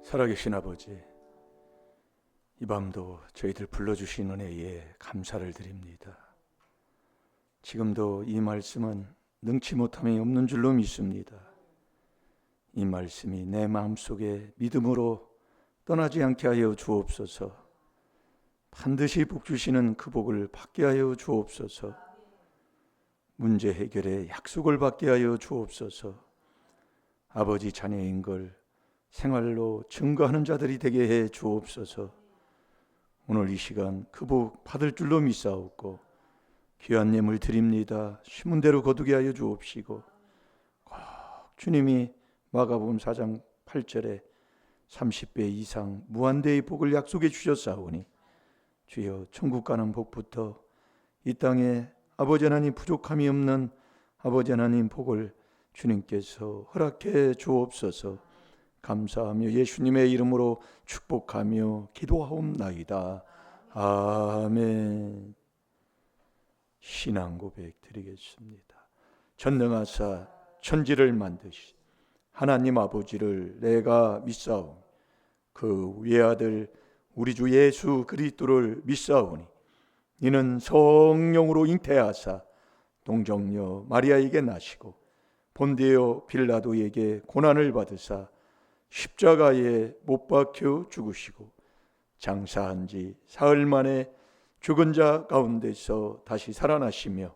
살아계신 아버지, 이 밤도 저희들 불러주신 은혜에 감사를 드립니다. 지금도 이 말씀은 능치 못함이 없는 줄로 믿습니다. 이 말씀이 내 마음속에 믿음으로 떠나지 않게 하여 주옵소서. 반드시 복 주시는 그 복을 받게 하여 주옵소서. 문제 해결의 약속을 받게 하여 주옵소서. 아버지 자녀인 걸 생활로 증거하는 자들이 되게 해 주옵소서. 오늘 이 시간 그 복 받을 줄로 믿사옵고 귀한 예물 드립니다. 심은 대로 거두게 하여 주옵시고, 꼭 주님이 마가복음 4장 8절에 30배 이상 무한대의 복을 약속해 주셨사오니 주여, 천국 가는 복부터 이 땅에 아버지 하나님 부족함이 없는 아버지 하나님 복을 주님께서 허락해 주옵소서. 감사하며 예수님의 이름으로 축복하며 기도하옵나이다. 아멘. 신앙 고백 드리겠습니다. 전능하사 천지를 만드신 하나님 아버지를 내가 믿사오니 그 외아들 우리 주 예수 그리스도를 믿사오니 이는 성령으로 잉태하사 동정녀 마리아에게 나시고 본디오 빌라도에게 고난을 받으사 십자가에 못 박혀 죽으시고 장사한 지 사흘 만에 죽은 자 가운데서 다시 살아나시며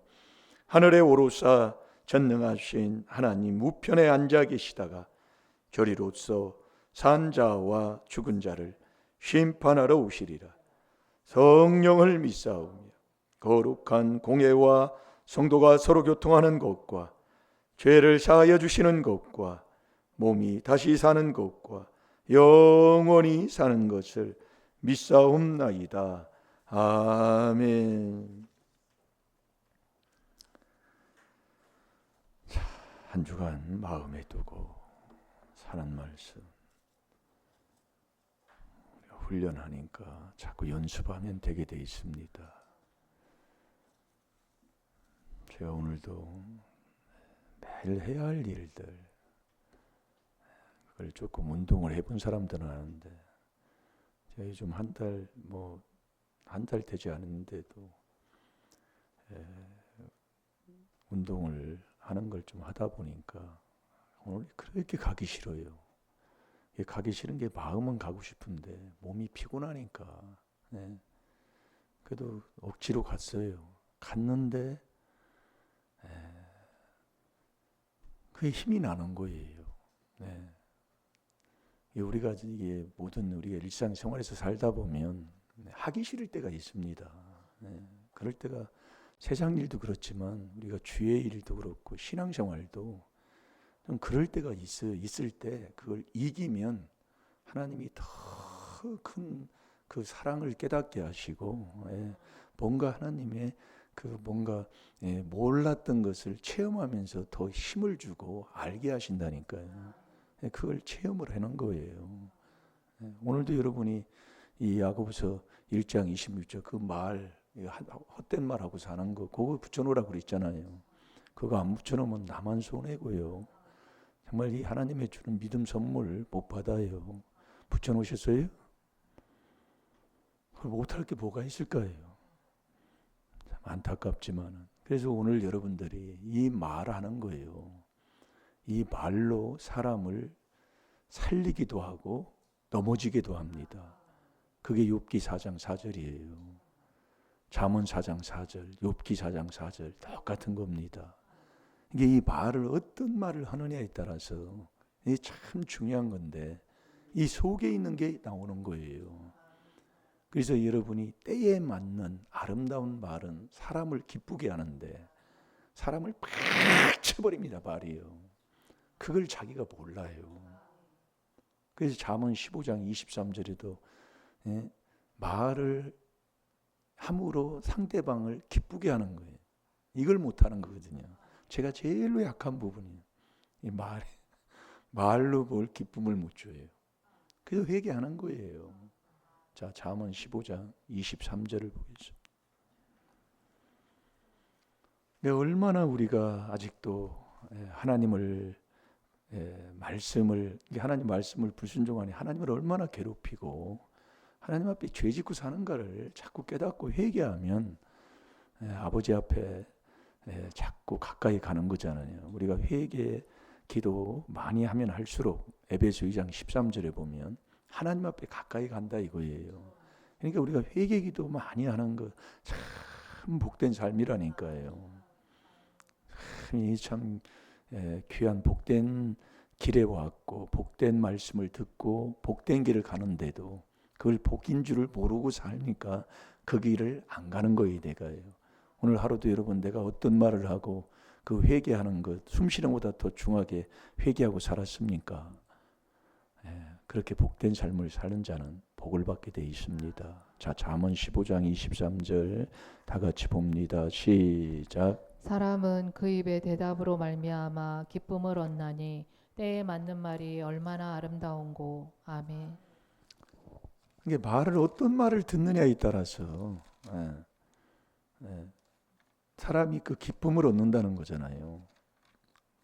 하늘에 오르사 전능하신 하나님 우편에 앉아 계시다가 저리로서 산 자와 죽은 자를 심판하러 오시리라. 성령을 믿사오며 거룩한 공회와 성도가 서로 교통하는 것과 죄를 사하여 주시는 것과 몸이 다시 사는 것과 영원히 사는 것을 믿사옵나이다. 아멘. 한 주간 마음에 두고 사는 말씀 훈련하니까 자꾸 연습하면 되게 돼 있습니다. 제가 오늘도 매일 해야 할 일들, 그걸 조금 운동을 해본 사람들은 아는데 제가 요즘 한 달 되지 않았는데도 운동을 하는 걸 좀 하다 보니까 오늘 그렇게 가기 싫어요. 가기 싫은 게 마음은 가고 싶은데 몸이 피곤하니까. 그래도 억지로 갔어요. 갔는데 그게 힘이 나는 거예요. 우리가 이게 모든 우리가 일상생활에서 살다 보면 하기 싫을 때가 있습니다. 그럴 때가 세상 일도 그렇지만 우리가 주의 일도 그렇고 신앙생활도 좀 그럴 때가 있어요. 있을 때 그걸 이기면 하나님이 더 큰 그 사랑을 깨닫게 하시고, 뭔가 하나님의 그 뭔가 몰랐던 것을 체험하면서 더 힘을 주고 알게 하신다니까요. 그걸 체험을 해놓은 거예요. 오늘도 여러분이 이 야고보서 1장 26절 그 말, 헛된 말하고 사는 거 그거 붙여놓으라고 그랬잖아요. 그거 안 붙여놓으면 나만 손해고요. 정말 이 하나님의 주는 믿음 선물 못 받아요. 붙여놓으셨어요? 그걸 못할 게 뭐가 있을까요? 참 안타깝지만. 그래서 오늘 여러분들이 이 말하는 거예요. 이 말로 사람을 살리기도 하고 넘어지기도 합니다. 그게 욥기 4장 4절이에요. 잠언 4장 4절, 욥기 4장 4절 똑같은 겁니다. 이게 이 말을 어떤 말을 하느냐에 따라서 이게 참 중요한 건데 이 속에 있는 게 나오는 거예요. 그래서 여러분이 때에 맞는 아름다운 말은 사람을 기쁘게 하는데 사람을 팍 쳐버립니다. 말이요. 그걸 자기가 몰라요. 그래서 잠언 15장 23절에도 말을 함으로 상대방을 기쁘게 하는 거예요. 이걸 못하는 거거든요. 제가 제일로 약한 부분이에요. 이 말로 뭘 기쁨을 못 줘요. 그래서 회개하는 거예요. 자, 잠언 15장 23절을 보겠습니다. 얼마나 우리가 아직도 하나님을 말씀을, 하나님 말씀을 불순종하니 하나님을 얼마나 괴롭히고 하나님 앞에 죄 짓고 사는가를 자꾸 깨닫고 회개하면 아버지 앞에 자꾸 가까이 가는 거잖아요. 우리가 회개 기도 많이 하면 할수록 에베소 2장 13절에 보면 하나님 앞에 가까이 간다 이거예요. 그러니까 우리가 회개 기도 많이 하는 거 참 복된 삶이라니까요. 참 귀한 복된 길에 왔고 복된 말씀을 듣고 복된 길을 가는데도 그걸 복인 줄을 모르고 살니까 그 길을 안 가는 거예요. 내가요. 오늘 하루도 여러분 내가 어떤 말을 하고 그 회개하는 것 숨쉬는 것보다 더 중하게 회개하고 살았습니까? 그렇게 복된 삶을 사는 자는 복을 받게 돼 있습니다. 자, 잠언 15장 23절 다 같이 봅니다. 시작. 사람은 그 입의 대답으로 말미암아 기쁨을 얻나니 때에 맞는 말이 얼마나 아름다운고. 아멘. 이게 말을 어떤 말을 듣느냐에 따라서 사람이 그 기쁨을 얻는다는 거잖아요.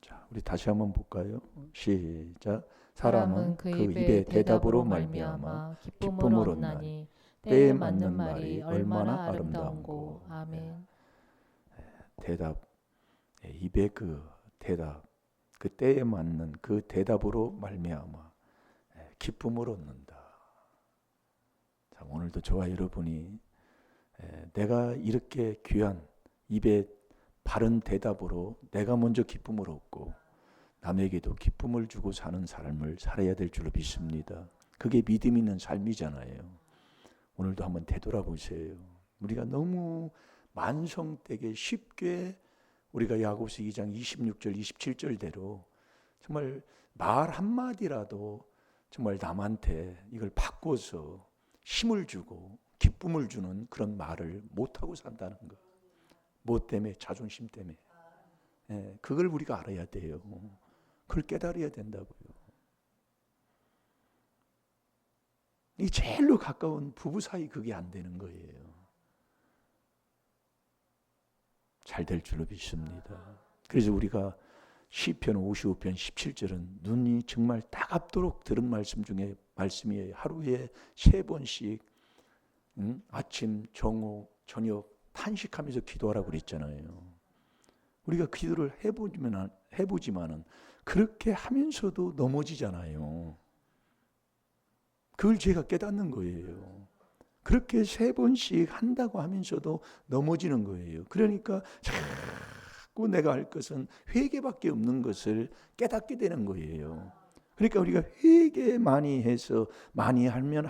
자, 우리 다시 한번 볼까요? 시작. 사람은 그 입의 대답으로 말미암아 기쁨을 얻나니 때에 맞는 말이 얼마나 아름다운고. 아멘. 대답, 입의 그 대답, 그 때에 맞는 그 대답으로 말미암아 기쁨을 얻는다. 자, 오늘도 저와 여러분이 내가 이렇게 귀한 입에 바른 대답으로 내가 먼저 기쁨을 얻고 남에게도 기쁨을 주고 사는 삶을 살아야 될 줄로 믿습니다. 그게 믿음 있는 삶이잖아요. 오늘도 한번 되돌아보세요. 우리가 너무 만성되게 쉽게 우리가 야고보서 2장 26절 27절대로 정말 말 한마디라도 정말 남한테 이걸 바꿔서 힘을 주고 기쁨을 주는 그런 말을 못하고 산다는 것. 뭐 때문에? 자존심 때문에. 그걸 우리가 알아야 돼요. 그걸 깨달아야 된다고요. 이 제일로 가까운 부부 사이 그게 안 되는 거예요. 잘 될 줄로 믿습니다. 그래서 우리가 시편 55편 17절은 눈이 정말 따갑도록 들은 말씀 중에 말씀이에요. 하루에 3번씩 아침, 정오, 저녁 탄식하면서 기도하라고 그랬잖아요. 우리가 기도를 해보지만은 그렇게 하면서도 넘어지잖아요. 그걸 제가 깨닫는 거예요. 그렇게 3번씩 한다고 하면서도 넘어지는 거예요. 그러니까 자꾸 내가 할 것은 회개밖에 없는 것을 깨닫게 되는 거예요. 그러니까 우리가 회개 많이 해서 많이 하면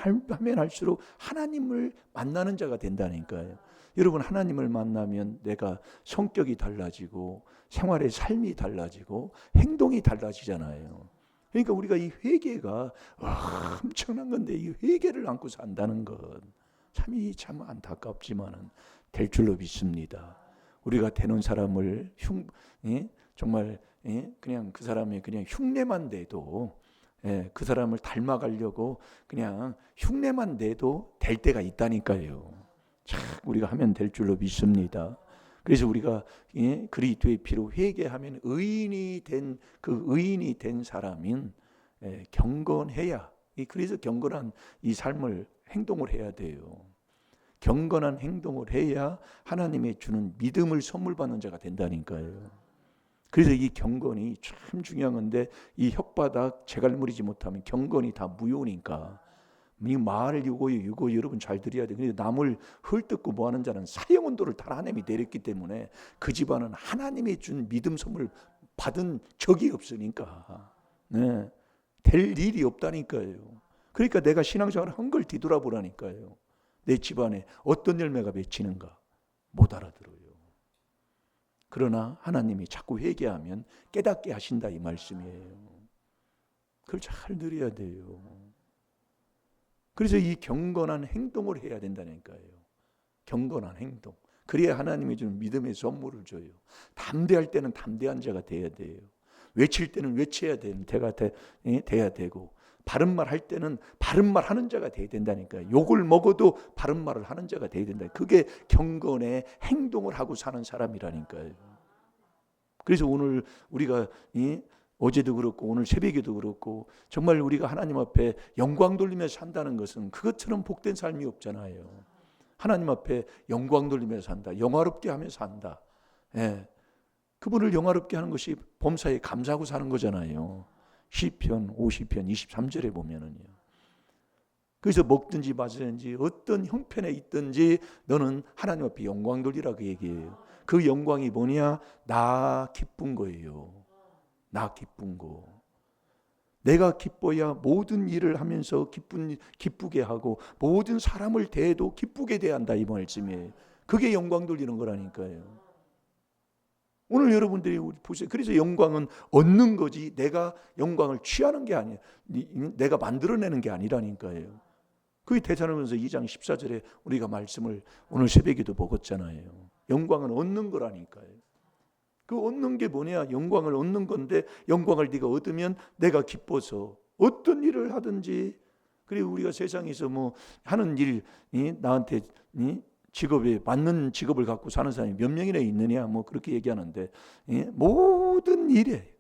할수록 하나님을 만나는 자가 된다니까요. 여러분, 하나님을 만나면 내가 성격이 달라지고 생활의 삶이 달라지고 행동이 달라지잖아요. 그러니까 우리가 이 회개가 엄청난 건데 이 회개를 안고 산다는 것 참 안타깝지만은 될 줄로 믿습니다. 우리가 되는 사람을 정말 그냥 그 사람의 그냥 흉내만 내도 그 사람을 닮아가려고 그냥 흉내만 내도 될 때가 있다니까요. 참 우리가 하면 될 줄로 믿습니다. 그래서 우리가 그리스도의 피로 회개하면 의인이 된 사람인 경건해야, 그래서 경건한 이 삶을 행동을 해야 돼요. 경건한 행동을 해야 하나님의 주는 믿음을 선물 받는 자가 된다니까요. 그래서 이 경건이 참 중요한 건데 이 혓바닥 재갈무리지 못하면 경건이 다 무효니까 이 말을 이거 여러분 잘 들어야 돼요. 근데 남을 헐뜯고 뭐하는 자는 사형온도를 다 하나님이 내렸기 때문에 그 집안은 하나님이 준 믿음 선물 받은 적이 없으니까 될 일이 없다니까요. 그러니까 내가 신앙생활을 한 걸 뒤돌아보라니까요. 내 집안에 어떤 열매가 맺히는가 못 알아들어요. 그러나 하나님이 자꾸 회개하면 깨닫게 하신다 이 말씀이에요. 그걸 잘 누려야 돼요. 그래서 이 경건한 행동을 해야 된다니까요. 경건한 행동. 그래야 하나님이 주는 믿음의 선물을 줘요. 담대할 때는 담대한 자가 돼야 돼요. 외칠 때는 외쳐야 되는 때가 돼야 되고, 바른 말 할 때는 바른 말 하는 자가 돼야 된다니까요. 욕을 먹어도 바른 말을 하는 자가 돼야 된다. 그게 경건의 행동을 하고 사는 사람이라니까요. 그래서 오늘 우리가 어제도 그렇고 오늘 새벽에도 그렇고 정말 우리가 하나님 앞에 영광 돌리며 산다는 것은 그것처럼 복된 삶이 없잖아요. 하나님 앞에 영광 돌리며 산다. 영화롭게 하며 산다. 예. 그분을 영화롭게 하는 것이 범사에 감사하고 사는 거잖아요. 시편 50편 23절에 보면은요. 그래서 먹든지 마시든지 어떤 형편에 있든지 너는 하나님 앞에 영광 돌리라 그 얘기예요. 그 영광이 뭐냐? 나 기쁜 거예요. 나 기쁜 거. 내가 기뻐야 모든 일을 하면서 기쁘게 하고 모든 사람을 대해도 기쁘게 대한다 이 말씀이에요. 그게 영광 돌리는 거라니까요. 오늘 여러분들이 보세요. 그래서 영광은 얻는 거지 내가 영광을 취하는 게 아니에요. 내가 만들어내는 게 아니라니까요. 그게 대사로면서 2장 14절에 우리가 말씀을 오늘 새벽에도 먹었잖아요. 영광은 얻는 거라니까요. 그 얻는 게 뭐냐? 영광을 얻는 건데 영광을 네가 얻으면 내가 기뻐서 어떤 일을 하든지 그리고 우리가 세상에서 뭐 하는 일이 나한테 직업에 맞는 직업을 갖고 사는 사람이 몇 명이나 있느냐 뭐 그렇게 얘기하는데 모든 일에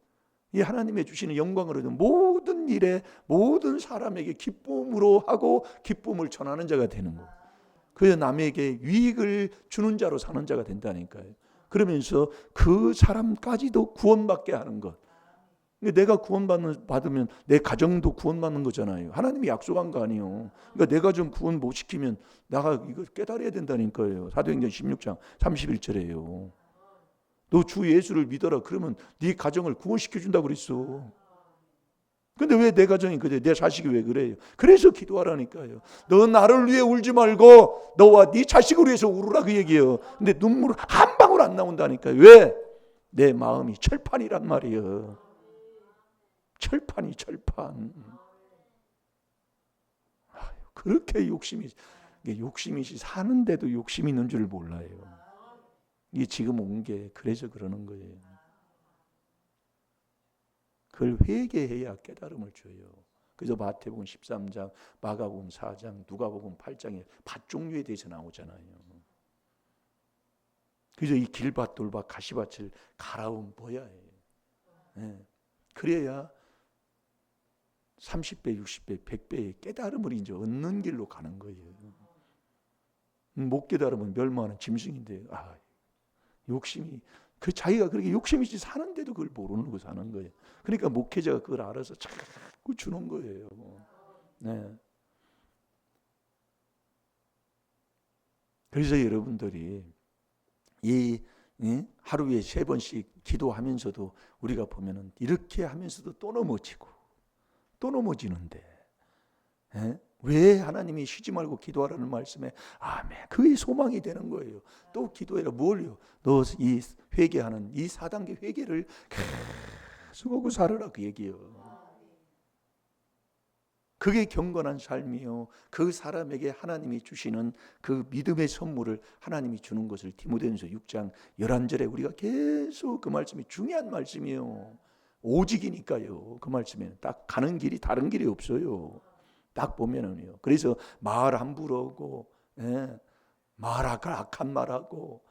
이 하나님의 주시는 영광을 얻은 모든 일에 모든 사람에게 기쁨으로 하고 기쁨을 전하는 자가 되는 거. 그래서 남에게 유익을 주는 자로 사는 자가 된다니까요. 그러면서 그 사람까지도 구원받게 하는 것. 내가 구원받으면 내 가정도 구원받는 거잖아요. 하나님이 약속한 거 아니에요. 그러니까 내가 좀 구원 못 시키면 내가 이걸 깨달아야 된다니까요. 사도행전 16장 31절에요. 너 주 예수를 믿어라. 그러면 네 가정을 구원시켜 준다고 그랬어. 근데 왜 내 가정이 그래? 내 자식이 왜 그래요? 그래서 기도하라니까요. 너 나를 위해 울지 말고 너와 네 자식을 위해서 울으라 그 얘기예요. 근데 눈물 한 방울 안 나온다니까요. 왜? 내 마음이 철판이란 말이에요. 철판이 철판. 그렇게 욕심이 사는데도 욕심이 있는 줄 몰라요. 이게 지금 온 게 그래서 그러는 거예요. 그걸 회개해야 깨달음을 줘요. 그래서 마태복음 13장, 마가복음 4장, 누가복음 8장에 밭 종류에 대해서 나오잖아요. 그래서 이 길밭, 돌밭, 가시밭을 갈아온 보야예요. 네. 그래야 30배, 60배, 100배의 깨달음을 이제 얻는 길로 가는 거예요. 못 깨달으면 멸망하는 짐승인데, 욕심이, 그 자기가 그렇게 욕심이 있지 사는데도 그걸 모르는 거 사는 거예요. 그러니까 목회자가 그걸 알아서 자꾸 주는 거예요. 네. 그래서 여러분들이 이 하루에 3번씩 기도하면서도 우리가 보면은 이렇게 하면서도 또 넘어지고 또 넘어지는데 왜 하나님이 쉬지 말고 기도하라는 말씀에 아멘 그게 소망이 되는 거예요. 또 기도해라. 뭘요? 너 이 회개하는 이 4단계 회개를 계속 하고 살아라 그 얘기예요. 그게 경건한 삶이요. 그 사람에게 하나님이 주시는 그 믿음의 선물을 하나님이 주는 것을 디모데전서 6장 11절에 우리가 계속 그 말씀이 중요한 말씀이에요. 오직이니까요. 그 말씀에는 딱 가는 길이 다른 길이 없어요. 딱 보면은요. 그래서 말 함부로 하고 악한 말하고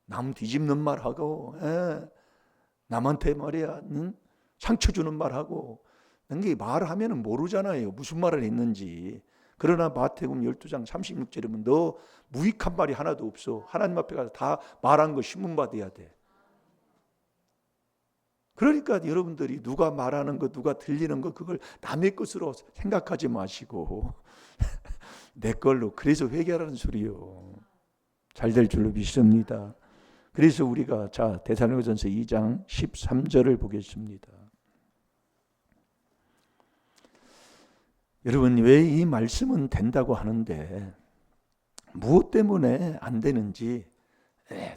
남 뒤집는 말하고 남한테 말이야 상처 주는 말하고 이게 말하면은 모르잖아요. 무슨 말을 했는지. 그러나 마태복음 12장 36절에 보면 너 무익한 말이 하나도 없어. 하나님 앞에 가서 다 말한 거 신문받아야 돼. 그러니까 여러분들이 누가 말하는 거 누가 들리는 거 그걸 남의 것으로 생각하지 마시고 내 걸로 그래서 회개하라는 소리요. 잘 될 줄로 믿습니다. 그래서 우리가 자 데살로니가전서 2장 13절을 보겠습니다. 여러분 왜 이 말씀은 된다고 하는데 무엇 때문에 안 되는지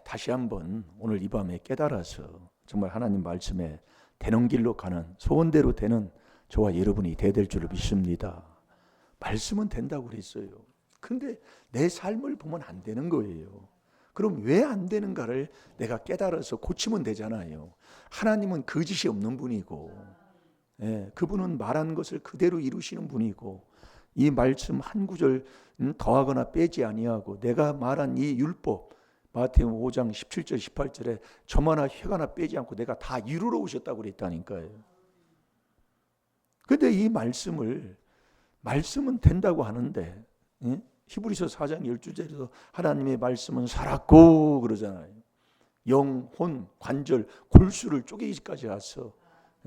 다시 한번 오늘 이 밤에 깨달아서 정말 하나님 말씀에 되는 길로 가는 소원대로 되는 저와 여러분이 될 줄을 믿습니다. 말씀은 된다고 그랬어요. 근데 내 삶을 보면 안 되는 거예요. 그럼 왜 안 되는가를 내가 깨달아서 고치면 되잖아요. 하나님은 거짓이 없는 분이고 그분은 말한 것을 그대로 이루시는 분이고 이 말씀 한 구절 더하거나 빼지 아니하고 내가 말한 이 율법 마태복음 5장 17절 18절에 점 하나 획 하나 빼지 않고 내가 다 이루러 오셨다고 그랬다니까요. 근데 이 말씀은 된다고 하는데, 예? 히브리서 4장 12절에서 하나님의 말씀은 살았고 그러잖아요. 영, 혼, 관절, 골수를 쪼개기까지 와서,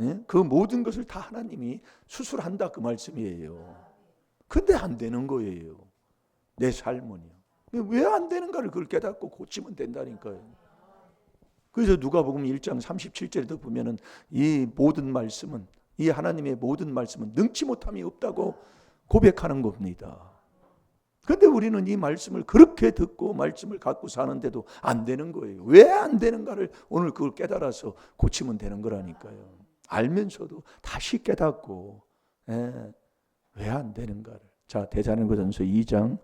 예? 그 모든 것을 다 하나님이 수술한다 그 말씀이에요. 근데 안 되는 거예요. 내 삶은요. 왜 안 되는가를 그걸 깨닫고 고치면 된다니까요. 그래서 누가복음 1장 37절에도 보면은 이 모든 말씀은, 이 하나님의 모든 말씀은 능치 못함이 없다고 고백하는 겁니다. 근데 우리는 이 말씀을 그렇게 듣고 말씀을 갖고 사는데도 안 되는 거예요. 왜 안 되는가를 오늘 그걸 깨달아서 고치면 되는 거라니까요. 알면서도 다시 깨닫고, 왜 안 되는가를. 자, 데살로니가전서 2장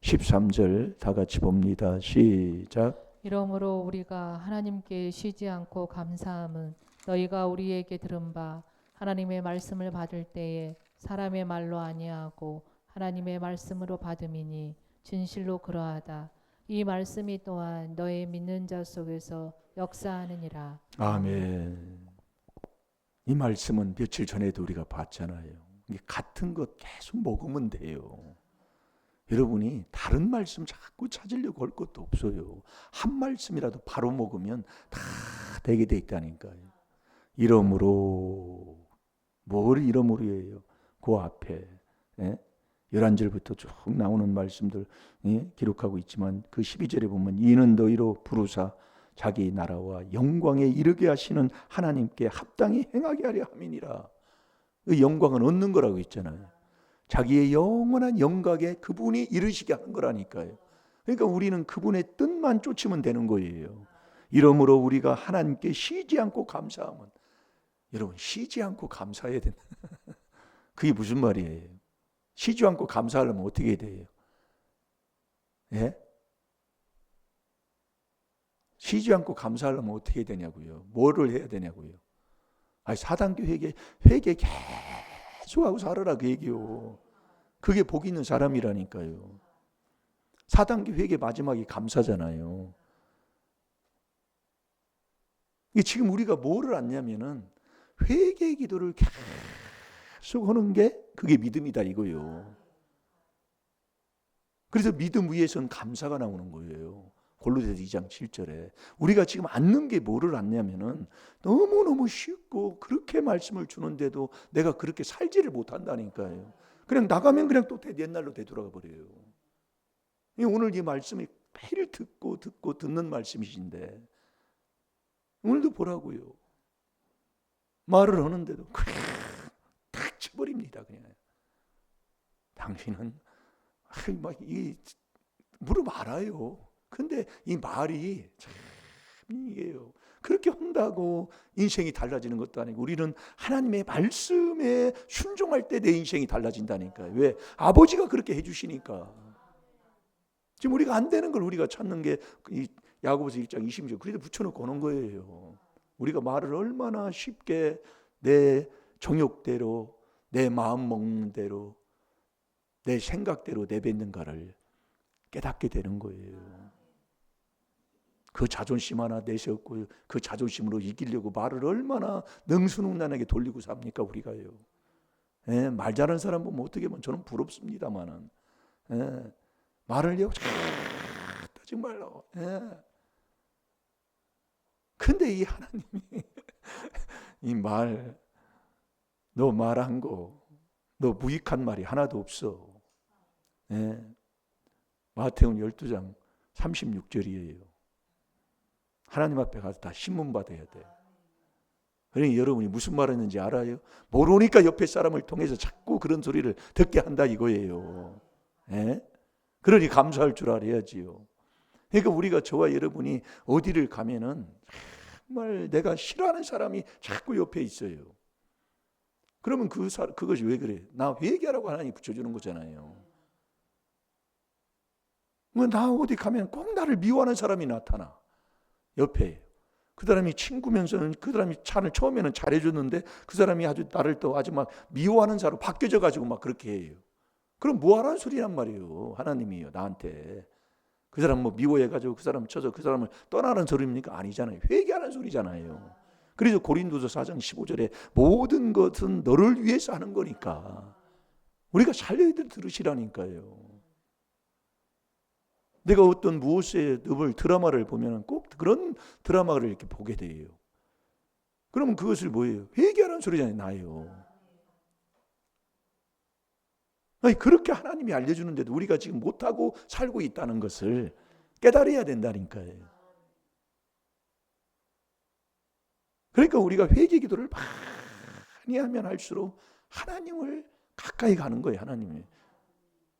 13절 다 같이 봅니다. 시작. 이러므로 우리가 하나님께 쉬지 않고 감사함은 너희가 우리에게 들은 바 하나님의 말씀을 받을 때에 사람의 말로 아니하고 하나님의 말씀으로 받음이니 진실로 그러하다. 이 말씀이 또한 너의 믿는 자 속에서 역사하느니라. 아멘. 이 말씀은 며칠 전에도 우리가 봤잖아요. 이게 같은 것 계속 먹으면 돼요. 여러분이 다른 말씀 자꾸 찾으려고 할 것도 없어요. 한 말씀이라도 바로 먹으면 다 되게 돼 있다니까요. 이러므로, 뭘 이러므로예요? 그 앞에 11절부터 쭉 나오는 말씀들 기록하고 있지만 그 12절에 보면 이는 너희로 부르사 자기 나라와 영광에 이르게 하시는 하나님께 합당히 행하게 하려 함이니라. 그 영광은 얻는 거라고 있잖아요. 자기의 영원한 영광에 그분이 이르시게 하는 거라니까요. 그러니까 우리는 그분의 뜻만 쫓으면 되는 거예요. 이러므로 우리가 하나님께 쉬지 않고 감사하면, 여러분 쉬지 않고 감사해야 된다. 그게 무슨 말이에요? 쉬지 않고 감사하려면 어떻게 해야 돼요? 예? 쉬지 않고 감사하려면 어떻게 해야 되냐고요? 뭐를 해야 되냐고요? 아니, 사단교 회개 계속하고 살아라 그 얘기요. 그게 복 있는 사람이라니까요. 사단교 회개 마지막이 감사잖아요. 이게 지금 우리가 뭐를 안냐면은 회개 기도를 계속 하는 게 그게 믿음이다 이거예요. 그래서 믿음 위에서는 감사가 나오는 거예요. 골로새서 2장 7절에 우리가 지금 앉는 게 뭐를 앉냐면은 너무너무 쉽고 그렇게 말씀을 주는데도 내가 그렇게 살지를 못한다니까요. 그냥 나가면 그냥 또 옛날로 되돌아가 버려요. 오늘 이 말씀이 매일 듣고 듣는 말씀이신데 오늘도 보라고요. 말을 하는데도 그냥 탁 쳐버립니다. 그냥 당신은 막 이 물어 알아요. 근데 이 말이 참 이게요. 그렇게 한다고 인생이 달라지는 것도 아니고 우리는 하나님의 말씀에 순종할 때 내 인생이 달라진다니까요. 왜? 아버지가 그렇게 해주시니까. 지금 우리가 안 되는 걸 우리가 찾는 게 야고보서 1장 20절 그래도 붙여놓고 오는 거예요. 우리가 말을 얼마나 쉽게 내 정욕대로 내 마음 먹는 대로 내 생각대로 내뱉는가를 깨닫게 되는 거예요. 그 자존심 하나 내세웠고 그 자존심으로 이기려고 말을 얼마나 능수능란하게 돌리고 삽니까 우리가요. 말 잘하는 사람 보면 어떻게 보면 저는 부럽습니다만은 말을요 정말로. 근데 이 하나님이 이 말, 너 말한 거, 너 무익한 말이 하나도 없어. 마태복음 12장 36절이에요. 하나님 앞에 가서 다 신문 받아야 돼. 그러니 여러분이 무슨 말 했는지 알아요? 모르니까 옆에 사람을 통해서 자꾸 그런 소리를 듣게 한다 이거예요. 그러니 감사할 줄 알아야지요. 그러니까 우리가 저와 여러분이 어디를 가면은 정말 내가 싫어하는 사람이 자꾸 옆에 있어요. 그러면 그것이 왜 그래? 나 회개하라고 하나님이 붙여주는 거잖아요. 나 어디 가면 꼭 나를 미워하는 사람이 나타나. 옆에. 그 사람이 친구면서는 그 사람이 처음에는 잘해줬는데 그 사람이 아주 나를 또 아주 막 미워하는 사람으로 바뀌어져 가지고 막 그렇게 해요. 그럼 뭐하라는 소리란 말이에요. 하나님이요 나한테. 그 사람 뭐 미워해가지고 그 사람 쳐서 그 사람을 떠나는 소리입니까? 아니잖아요. 회개하는 소리잖아요. 그래서 고린도서 4장 15절에 모든 것은 너를 위해서 하는 거니까 우리가 살려야 들으시라니까요. 내가 어떤 무엇에 늘 드라마를 보면 꼭 그런 드라마를 이렇게 보게 돼요. 그러면 그것을 뭐예요? 회개하는 소리잖아요. 나요. 아니, 그렇게 하나님이 알려주는데도 우리가 지금 못하고 살고 있다는 것을 깨달아야 된다니까요. 그러니까 우리가 회개 기도를 많이 하면 할수록 하나님을 가까이 가는 거예요.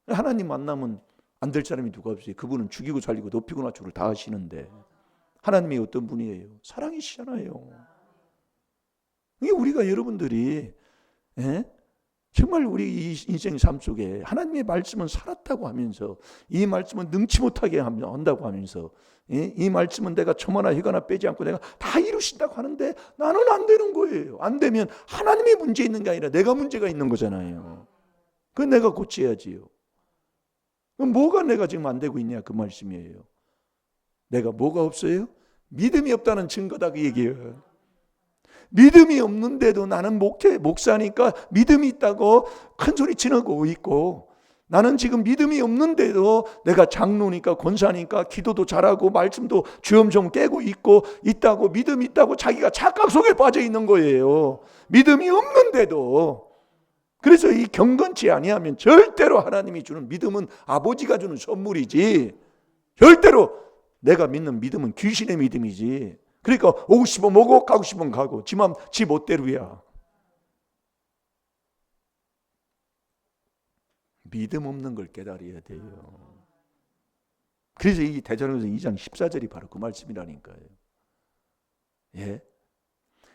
하나님 만나면 안 될 사람이 누가 없어요. 그분은 죽이고 살리고 높이고 낮추고 다 하시는데 하나님이 어떤 분이에요? 사랑이시잖아요. 이게 우리가 여러분들이 정말 우리 인생 삶 속에 하나님의 말씀은 살았다고 하면서 이 말씀은 능치 못하게 한다고 하면서 이 말씀은 내가 초마나 희거나 빼지 않고 내가 다 이루신다고 하는데 나는 안 되는 거예요. 안 되면 하나님이 문제 있는 게 아니라 내가 문제가 있는 거잖아요. 그건 내가 고쳐야지요. 그럼 뭐가 내가 지금 안 되고 있냐 그 말씀이에요. 내가 뭐가 없어요? 믿음이 없다는 증거다 그 얘기예요. 믿음이 없는데도 나는 목사니까 믿음이 있다고 큰 소리 치고 있고, 나는 지금 믿음이 없는데도 내가 장로니까 권사니까 기도도 잘하고 말씀도 주엄주엄 깨고 있다고 믿음이 있다고 자기가 착각 속에 빠져 있는 거예요. 믿음이 없는데도. 그래서 이 경건치 아니하면 절대로 하나님이 주는 믿음은 아버지가 주는 선물이지, 절대로 내가 믿는 믿음은 귀신의 믿음이지. 그러니까 오고 싶으면 오고 가고 싶으면 가고 지 멋대로야. 믿음 없는 걸 깨달아야 돼요. 그래서 이 대전에서 2장 14절이 바로 그 말씀이라니까요.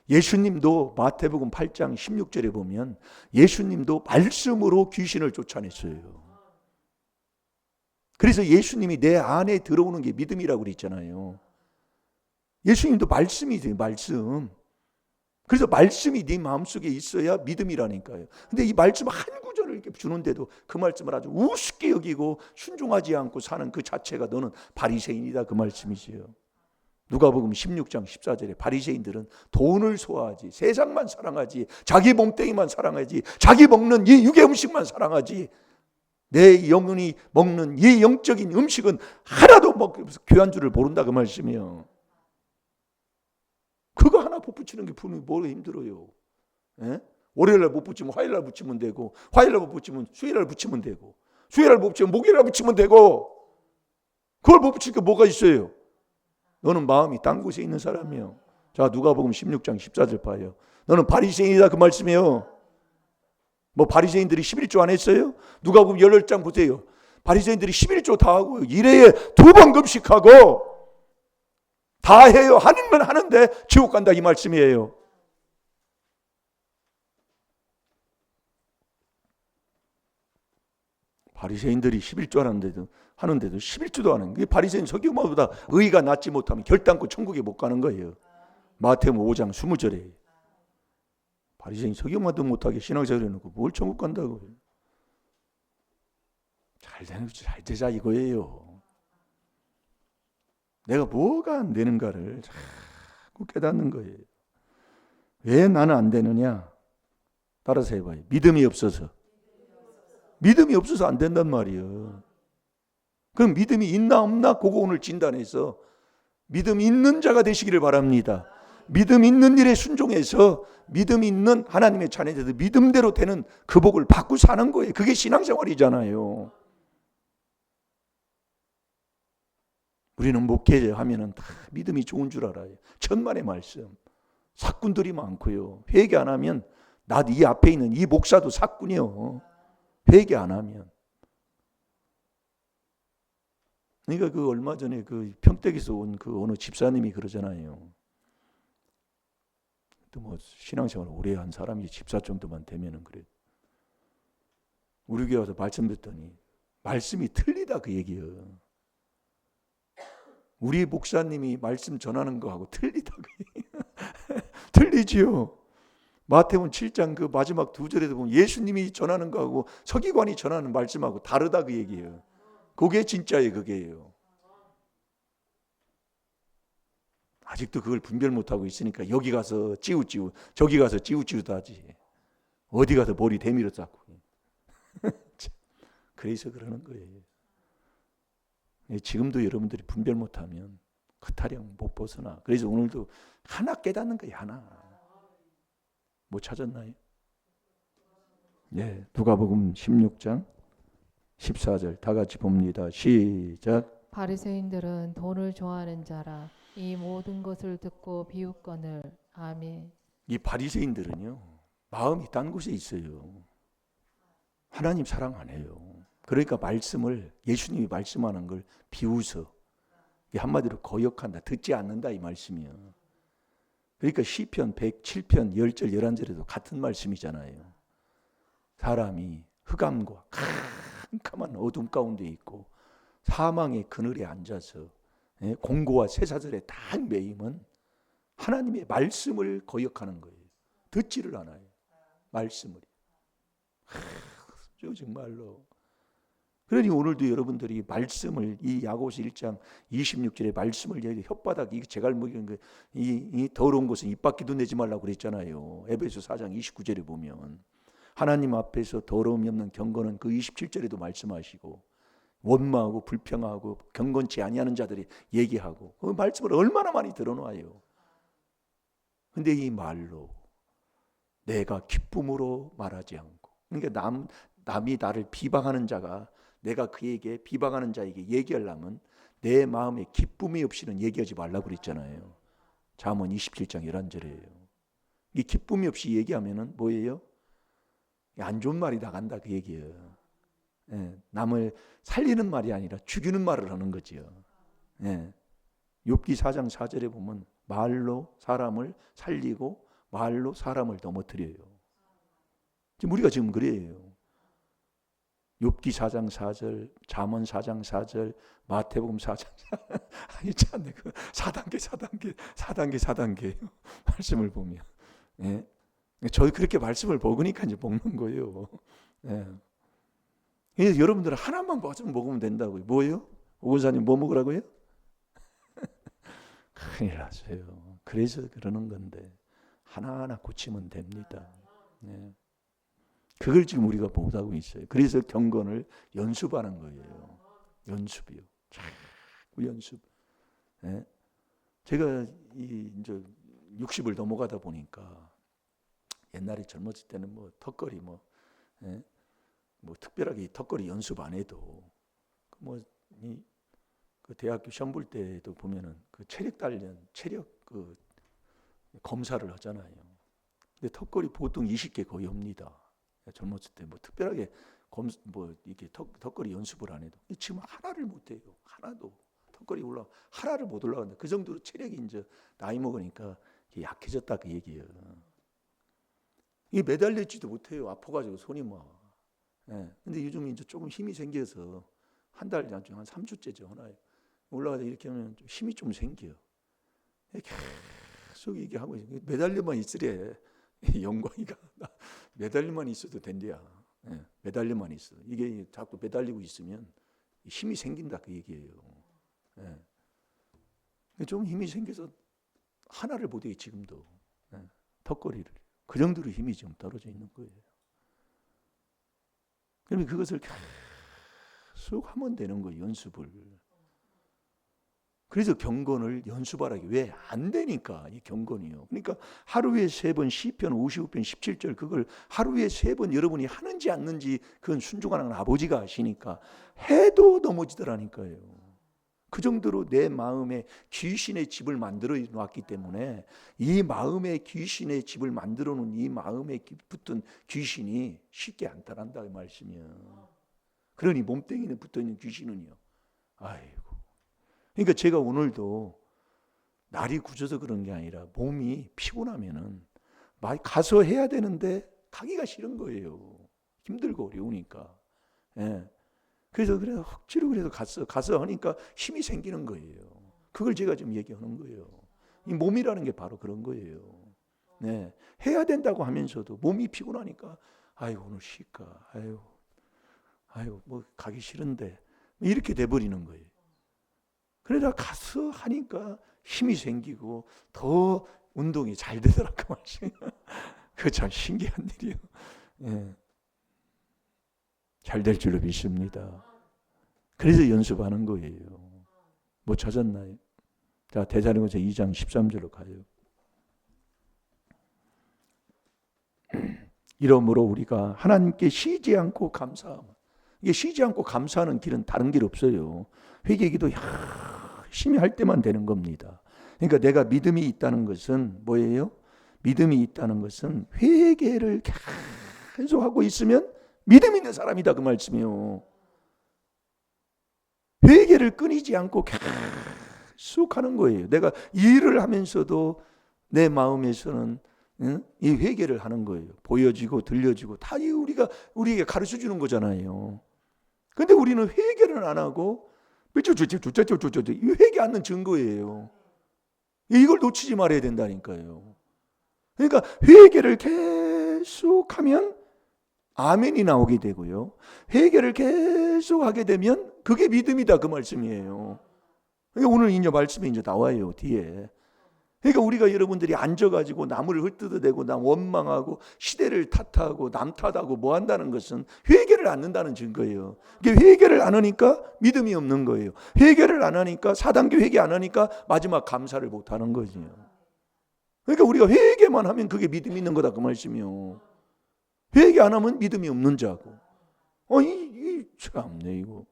예수님도 마태복음 8장 16절에 보면 예수님도 말씀으로 귀신을 쫓아냈어요. 그래서 예수님이 내 안에 들어오는 게 믿음이라고 그랬잖아요. 예수님도 말씀이세요. 말씀. 그래서 말씀이 네 마음속에 있어야 믿음이라니까요. 근데 이 말씀 한 구절을 이렇게 주는데도 그 말씀을 아주 우습게 여기고 순종하지 않고 사는 그 자체가 너는 바리새인이다 그 말씀이지요. 누가복음 16장 14절에 바리새인들은 돈을 소화하지, 세상만 사랑하지, 자기 몸뚱이만 사랑하지, 자기 먹는 이 육의 음식만 사랑하지, 내 영혼이 먹는 이 영적인 음식은 하나도 귀한 줄을 모른다 그 말씀이에요. 그거 하나 못 붙이는 게 분명히 뭐가 힘들어요. 월요일날 못 붙이면 화요일날 붙이면 되고, 화요일날 못 붙이면 수요일날 붙이면 되고, 수요일날 못 붙이면 목요일날 붙이면 되고, 그걸 못 붙이니까 뭐가 있어요? 너는 마음이 딴 곳에 있는 사람이에요. 자, 누가복음 16장 14절 봐요. 너는 바리새인이다 그 말씀이에요. 뭐 바리새인들이 11조 안 했어요? 누가복음 18장 보세요. 바리새인들이 11조 다 하고 1회에 2번 금식하고 다 해요. 하나님은 하는데 지옥 간다 이 말씀이에요. 바리새인들이 11조 하는데도 11조도 하는 게 바리새인 서기관보다 의가 낫지 못하면 결단코 천국에 못 가는 거예요. 마태복음 5장 20절에 바리새인 서기관도 못하게 신앙생활 해놓고 뭘 천국 간다고. 잘 되자 이거예요. 내가 뭐가 안 되는가를 자꾸 깨닫는 거예요. 왜 나는 안 되느냐? 따라서 해봐요. 믿음이 없어서 안 된단 말이에요. 그럼 믿음이 있나 없나? 그거 오늘 진단해서 믿음 있는 자가 되시기를 바랍니다. 믿음 있는 일에 순종해서 믿음 있는 하나님의 자녀들도 믿음대로 되는 그 복을 받고 사는 거예요. 그게 신앙생활이잖아요. 우리는 목회하면은 다 믿음이 좋은 줄 알아요. 천만의 말씀. 사꾼들이 많고요. 회개 안 하면 이 앞에 있는 이 목사도 사꾼이요. 회개 안 하면. 그러니까 그 얼마 전에 그 평택에서 온 그 어느 집사님이 그러잖아요. 또 뭐 신앙생활 오래 한 사람이 집사 정도만 되면은 그래. 우리 교회 와서 말씀 듣더니 말씀이 틀리다 그 얘기예요. 우리 목사님이 말씀 전하는 거하고 틀리다 그 얘기예요. 틀리지요. 마태복음 7장 그 마지막 2절에도 보면 예수님이 전하는 거하고 서기관이 전하는 말씀하고 다르다 그 얘기예요. 그게 진짜예요. 그게요. 아직도 그걸 분별 못하고 있으니까 여기 가서 찌우찌우 저기 가서 찌우찌우도 하지. 어디 가서 머리 대밀어 쌓고. 그래서 그러는 거예요. 지금도 여러분들이 분별 못하면 그 타령 못 벗어나. 그래서 오늘도 하나 깨닫는 거예요. 하나. 못 찾았나요? 예, 누가복음 16장 14절 다 같이 봅니다. 시작. 바리새인들은 돈을 좋아하는 자라. 이 모든 것을 듣고 비웃거늘. 아멘. 이 바리새인들은요 마음이 딴 곳에 있어요. 하나님 사랑 안 해요. 그러니까 말씀을 예수님이 말씀하는 걸 비웃어. 한마디로 거역한다. 듣지 않는다 이 말씀이요. 그러니까 시편 107편 10절 11절에도 같은 말씀이잖아요. 사람이 흑암과 캄캄한 어둠 가운데 있고 사망의 그늘에 앉아서 공고와 쇠사슬에 딱 매임은 하나님의 말씀을 거역하는 거예요. 듣지를 않아요. 말씀을. 정말로. 그러니 오늘도 여러분들이 말씀을 이 야고보서 1장 26절의 말씀을 혓바닥 이 제갈목인 이 더러운 것은 입 밖에도 내지 말라고 그랬잖아요. 에베소 4장 29절에 보면 하나님 앞에서 더러움이 없는 경건은 그 27절에도 말씀하시고 원망하고 불평하고 경건치 아니하는 자들이 얘기하고 그 말씀을 얼마나 많이 들어놔요. 근데 이 말로 내가 기쁨으로 말하지 않고 그러니까 남이 나를 비방하는 자가 내가 그에게 비방하는 자에게 얘기하려면 내 마음에 기쁨이 없이는 얘기하지 말라고 그랬잖아요. 잠언 27장 11절이에요. 이 기쁨이 없이 얘기하면은 뭐예요? 안 좋은 말이 나간다 그 얘기예요. 남을 살리는 말이 아니라 죽이는 말을 하는 거지요. 욥기 4장 4절에 보면 말로 사람을 살리고 말로 사람을 넘어뜨려요. 지금 우리가 지금 그래요. 욥기 4장 4절, 잠언 4장 4절, 마태복음 4장 4절. 아니 참 그 4단계 말씀을 보면 저희 그렇게 말씀을 먹으니까 이제 먹는 거예요. 그래서 여러분들은 하나만 먹으면 된다고요. 뭐예요? 오건사님 뭐 먹으라고요? 큰일 났어요. 그래서 그러는 건데 하나하나 고치면 됩니다. 그걸 지금 우리가 못하고 있어요. 그래서 경건을 연습하는 거예요. 연습이요. 자꾸 연습. 제가 이제 60을 넘어가다 보니까 옛날에 젊었을 때는 뭐 턱걸이 뭐 특별하게 턱걸이 연습 안 해도 그 대학교 시험 볼 때도 보면은 그 체력 단련, 체력 그 검사를 하잖아요. 근데 턱걸이 보통 20개 거의 합니다. 젊었을 때 뭐 특별하게 이렇게 턱걸이 연습을 안 해도 지금 하나를 못 해요. 하나도 턱걸이 하나를 못 올라간다. 그 정도로 체력이 이제 나이 먹으니까 약해졌다 그 얘기예요. 이 매달리지도 못해요. 아파가지고 손이 막. 근데 요즘 이제 조금 힘이 생겨서 한 달 중에 한 3주째죠. 하나에 올라가서 이렇게 하면 좀 힘이 좀 생겨요. 계속 얘기하고 있어요. 매달려만 있으래. 영광이가 매달려만 있어도 된대야. 매달려만 있어. 이게 자꾸 매달리고 있으면 힘이 생긴다 그 얘기예요. 좀 힘이 생겨서 하나를 못해 지금도 턱걸이를 그 정도로 힘이 좀 떨어져 있는 거예요. 그러면 그것을 계속 하면 되는 거예요. 연습을. 그래서 경건을 연습하라기 왜 안 되니까 이 경건이요. 그러니까 하루에 3번 시편 55편 17절 그걸 하루에 3번 여러분이 하는지 않는지 그건 순종하는 아버지가 아시니까 해도 넘어지더라니까요. 그 정도로 내 마음에 귀신의 집을 만들어 놨기 때문에 이 마음에 귀신의 집을 만들어 놓은 이 마음에 붙은 귀신이 쉽게 안 따라한다 이 말씀이요. 그러니 몸뚱이에 붙어 있는 귀신은요. 아이고. 그러니까 제가 오늘도 날이 굳어서 그런 게 아니라 몸이 피곤하면은 가서 해야 되는데 가기가 싫은 거예요. 힘들고 어려우니까. 그래서 억지로 가서 하니까 힘이 생기는 거예요. 그걸 제가 지금 얘기하는 거예요. 이 몸이라는 게 바로 그런 거예요. 해야 된다고 하면서도 몸이 피곤하니까 아이고 오늘 쉴까. 아이고 뭐 가기 싫은데 이렇게 돼버리는 거예요. 그러다 가서 하니까 힘이 생기고 더 운동이 잘 되더라고 말씀. 그거 참 신기한 일이에요. 예. 잘 될 줄로 믿습니다. 그래서 연습하는 거예요. 뭐 찾았나요? 자, 대사령서 2장 13절로 가요. 이러므로 우리가 하나님께 쉬지 않고 감사함. 이게 쉬지 않고 감사하는 길은 다른 길 없어요. 회개기도 열심히 할 때만 되는 겁니다. 그러니까 내가 믿음이 있다는 것은 뭐예요? 믿음이 있다는 것은 회개를 계속 하고 있으면 믿음 있는 사람이다 그 말씀이요. 회개를 끊이지 않고 계속 하는 거예요. 내가 일을 하면서도 내 마음에서는 이 회개를 하는 거예요. 보여지고 들려지고 다 우리에게 가르쳐 주는 거잖아요. 근데 우리는 회개를 안 하고 이 회개 않는 증거예요. 이걸 놓치지 말아야 된다니까요. 그러니까 회개를 계속하면 아멘이 나오게 되고요. 회개를 계속 하게 되면 그게 믿음이다 그 말씀이에요. 그러니까 오늘 이제 말씀이 이제 나와요 뒤에. 그러니까 우리가 여러분들이 앉아가지고 나무를 흩뜯어대고 남 원망하고 시대를 탓하고 남 탓하고 뭐 한다는 것은 회개를 안 한다는 증거예요. 이게 회개를 안 하니까 믿음이 없는 거예요. 회개를 안 하니까 사단계 회개 안 하니까 마지막 감사를 못 하는 거죠. 그러니까 우리가 회개만 하면 그게 믿음이 있는 거다 그 말씀이요. 회개 안 하면 믿음이 없는 자고. 참네 이거.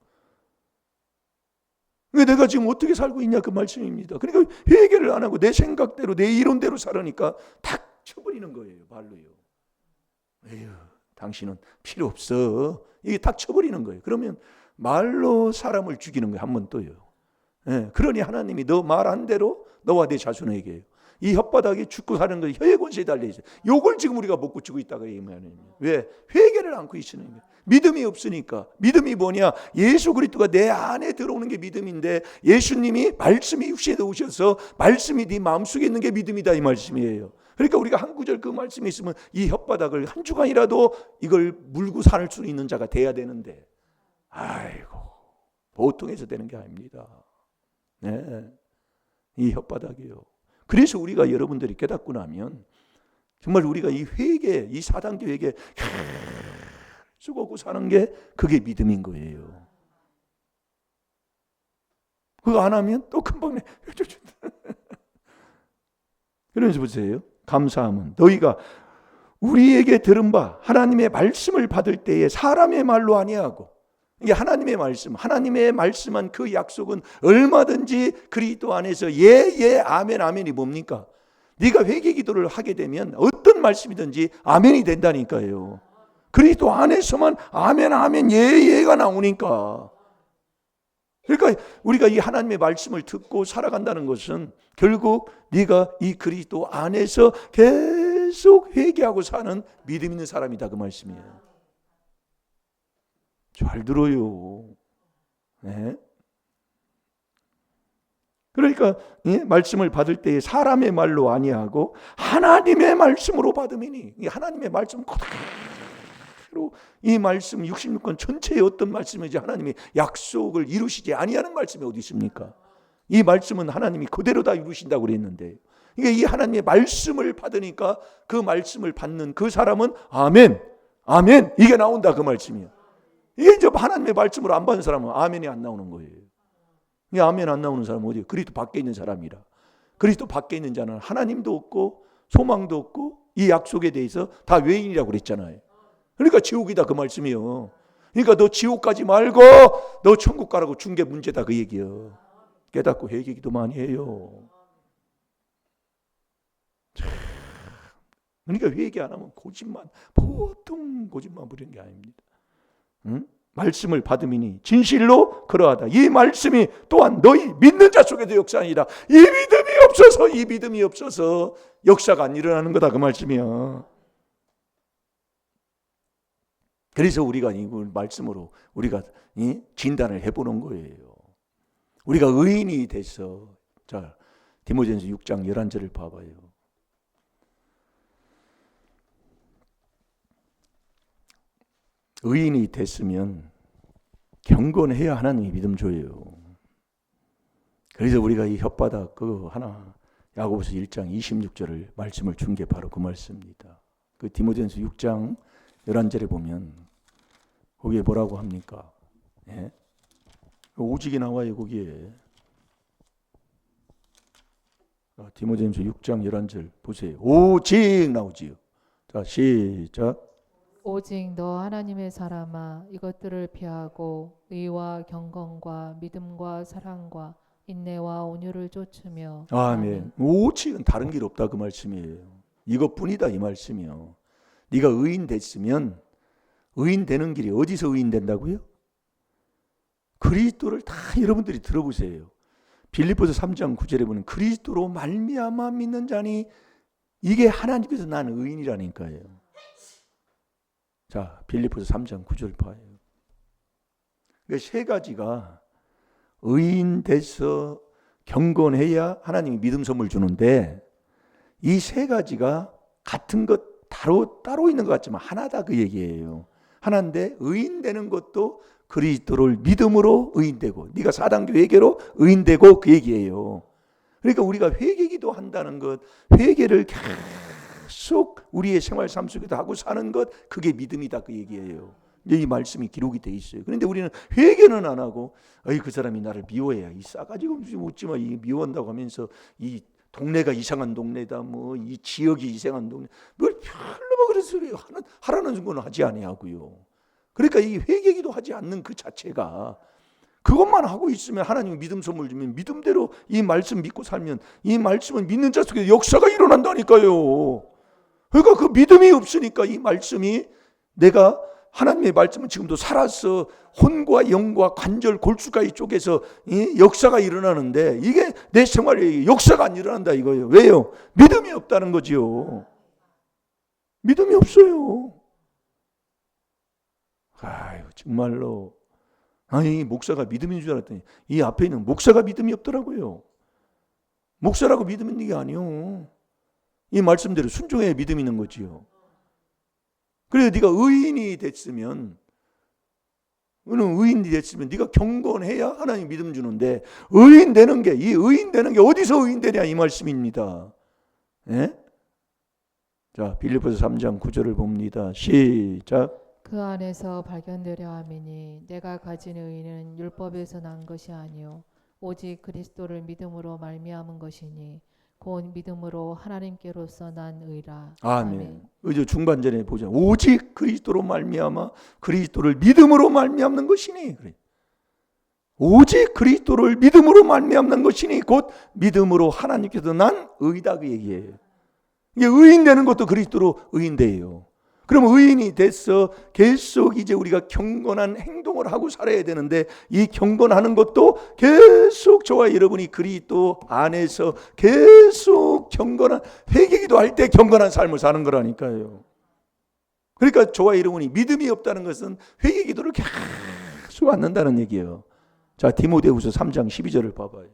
내가 지금 어떻게 살고 있냐 그 말씀입니다. 그러니까 회개를 안 하고 내 생각대로 내 이론대로 살으니까 탁 쳐버리는 거예요. 말로요. 에휴, 당신은 필요 없어. 이게 탁 쳐버리는 거예요. 그러면 말로 사람을 죽이는 거예요. 한 번 또요. 예, 그러니 하나님이 너 말한 대로 너와 내 자손에게 이 혓바닥에 죽고 사는 거 혀의 권세에 달려있어요. 요걸 지금 우리가 못 고치고 있다가 얘기하는 거예요. 왜? 회개를 안고 있으는 거예요. 믿음이 없으니까. 믿음이 뭐냐? 예수 그리스도가 내 안에 들어오는 게 믿음인데 예수님이 말씀이 육신에 오셔서 말씀이 네 마음속에 있는 게 믿음이다 이 말씀이에요. 그러니까 우리가 한 구절 그 말씀이 있으면 이 혓바닥을 한 주간이라도 이걸 물고 살 수 있는 자가 돼야 되는데 아이고 보통에서 되는 게 아닙니다. 네, 이 혓바닥이요. 그래서 우리가 여러분들이 깨닫고 나면 정말 우리가 이 회개, 이 4단계 회개 계속 하고 사는 게 그게 믿음인 거예요. 그거 안 하면 또 금방 그러면서 보세요. 감사함은 너희가 우리에게 들은 바 하나님의 말씀을 받을 때에 사람의 말로 아니하고 이게 하나님의 말씀한 그 약속은 얼마든지 그리스도 안에서 예, 아멘, 아멘이 뭡니까? 네가 회개 기도를 하게 되면 어떤 말씀이든지 아멘이 된다니까요. 그리스도 안에서만 아멘, 아멘, 예가 나오니까. 그러니까 우리가 이 하나님의 말씀을 듣고 살아간다는 것은 결국 네가 이 그리스도 안에서 계속 회개하고 사는 믿음 있는 사람이다 그 말씀이에요. 잘 들어요. 네. 그러니까 말씀을 받을 때에 사람의 말로 아니하고 하나님의 말씀으로 받음이니 이 하나님의 말씀 그대로 이 말씀 66권 전체의 어떤 말씀이지 하나님이 약속을 이루시지 아니하는 말씀이 어디 있습니까? 이 말씀은 하나님이 그대로 다 이루신다고 그랬는데 이게 이 하나님의 말씀을 받으니까 그 말씀을 받는 그 사람은 아멘, 아멘 이게 나온다 그 말씀이에요. 이게 이제 하나님의 말씀으로 안 받는 사람은 아멘이 안 나오는 거예요. 이 아멘 안 나오는 사람은 어디예요? 그리스도 밖에 있는 사람이라. 그리스도 밖에 있는 자는 하나님도 없고 소망도 없고 이 약속에 대해서 다 외인이라고 그랬잖아요. 그러니까 지옥이다 그 말씀이요. 그러니까 너 지옥 가지 말고 너 천국 가라고 준 게 문제다 그 얘기요. 깨닫고 회개기도 많이 해요. 그러니까 회개 안 하면 거짓말, 보통 거짓말 부리는 게 아닙니다. 응? 말씀을 받음이니 진실로 그러하다. 이 말씀이 또한 너희 믿는 자 속에도 역사하니라. 이 믿음이 없어서 역사가 안 일어나는 거다 그 말씀이야. 그래서 우리가 이 말씀으로 우리가 진단을 해보는 거예요. 우리가 의인이 돼서 자 디모데전서 6장 11절을 봐봐요. 의인이 됐으면 경건해야 하나님이 믿음 줘요. 그래서 우리가 이 혓바닥 그 하나 야고보서 1장 26절을 말씀을 준 게 바로 그 말씀입니다. 그 디모데전서 6장 11절에 보면 거기에 뭐라고 합니까? 예? 오직이 나와요 거기에. 디모데전서 6장 11절 보세요. 오직 나오지요. 자 시작. 오직 너 하나님의 사람아 이것들을 피하고 의와 경건과 믿음과 사랑과 인내와 온유를 쫓으며. 아멘. 오직은 다른 길 없다 그 말씀이에요. 이것뿐이다 이 말씀이요. 네가 의인 됐으면 의인 되는 길이 어디서 의인 된다고요? 그리스도를 다 여러분들이 들어보세요. 빌립보서 3장 9절에 보면 그리스도로 말미암아 믿는 자니 이게 하나님께서 난 의인이라니까요. 자, 빌립보서 3장 9절 봐요. 세 가지가 의인 돼서 경건해야 하나님이 믿음 선물 주는데 이 세 가지가 같은 것 따로 있는 것 같지만 하나다 그 얘기예요. 하나인데 의인 되는 것도 그리스도를 믿음으로 의인되고 네가 사단교 회개로 의인되고 그 얘기예요. 그러니까 우리가 회개기도 한다는 것, 회개를 계속 우리의 생활 삶 속에도 하고 사는 것, 그게 믿음이다 그 얘기예요. 이 말씀이 기록이 돼 있어요. 그런데 우리는 회개는 안 하고 그 사람이 나를 미워해야 이 싸가지 없이 묻지마 이 미워한다고 하면서 이 동네가 이상한 동네다 뭐 이 지역이 이상한 동네 뭘 별로 뭐 그런 소리 하라는 건 하지 아니하고요. 그러니까 이 회개기도 하지 않는 그 자체가 그것만 하고 있으면 하나님이 믿음 선물 주면 믿음대로 이 말씀 믿고 살면 이 말씀은 믿는 자 속에 역사가 일어난다니까요. 그러니까 그 믿음이 없으니까 이 말씀이 내가 하나님의 말씀은 지금도 살아서 혼과 영과 관절 골수까지 쪼개서 역사가 일어나는데 이게 내 생활에 역사가 안 일어난다 이거예요. 왜요? 믿음이 없다는 거지요. 믿음이 없어요. 아유 정말로 아니 목사가 믿음인 줄 알았더니 이 앞에 있는 목사가 믿음이 없더라고요. 목사라고 믿음 있는 게 아니요. 이 말씀대로 순종해야 믿음 있는 거지요. 그래서 네가 의인이 됐으면 네가 경건해야 하나님 믿음 주는데 의인 되는 게 어디서 의인 되냐 이 말씀입니다. 예? 자 빌립보서 3장 9절을 봅니다. 시작. 그 안에서 발견되려 함이니 내가 가진 의는 율법에서 난 것이 아니요 오직 그리스도를 믿음으로 말미암은 것이니 곧 믿음으로 하나님께로서 난 의라. 아멘. 의저 중반전에 보자. 오직 그리스도로 말미암아 그리스도를 믿음으로 말미암는 것이니. 그래. 오직 그리스도를 믿음으로 말미암는 것이니 곧 믿음으로 하나님께서 난 의다 그 얘기예요. 이게 의인 되는 것도 그리스도로 의인돼요. 그럼 의인이 돼서 계속 이제 우리가 경건한 행동을 하고 살아야 되는데 이 경건하는 것도 계속 저와 여러분이 그리스도 안에서 계속 경건한 회개기도 할 때 경건한 삶을 사는 거라니까요. 그러니까 저와 여러분이 믿음이 없다는 것은 회개기도를 계속 않는다는 얘기예요. 자 디모데후서 3장 12절을 봐봐요.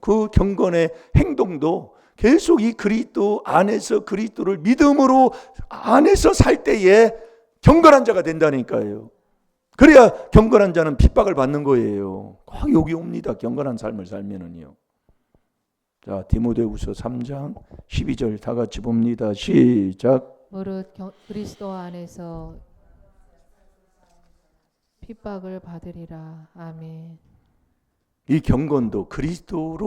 그 경건의 행동도 계속 이 그리스도 안에서 그리스도를 믿음으로 안에서 살 때에 경건한 자가 된다니까요. 그래야 경건한 자는 핍박을 받는 거예요. 꼭 여기 옵니다. 경건한 삶을 살면은요. 자 디모데후서 3장 12절 다 같이 봅니다. 시작. 무릇 그리스도 안에서 핍박을 받으리라. 아멘. 이 경건도 그리스도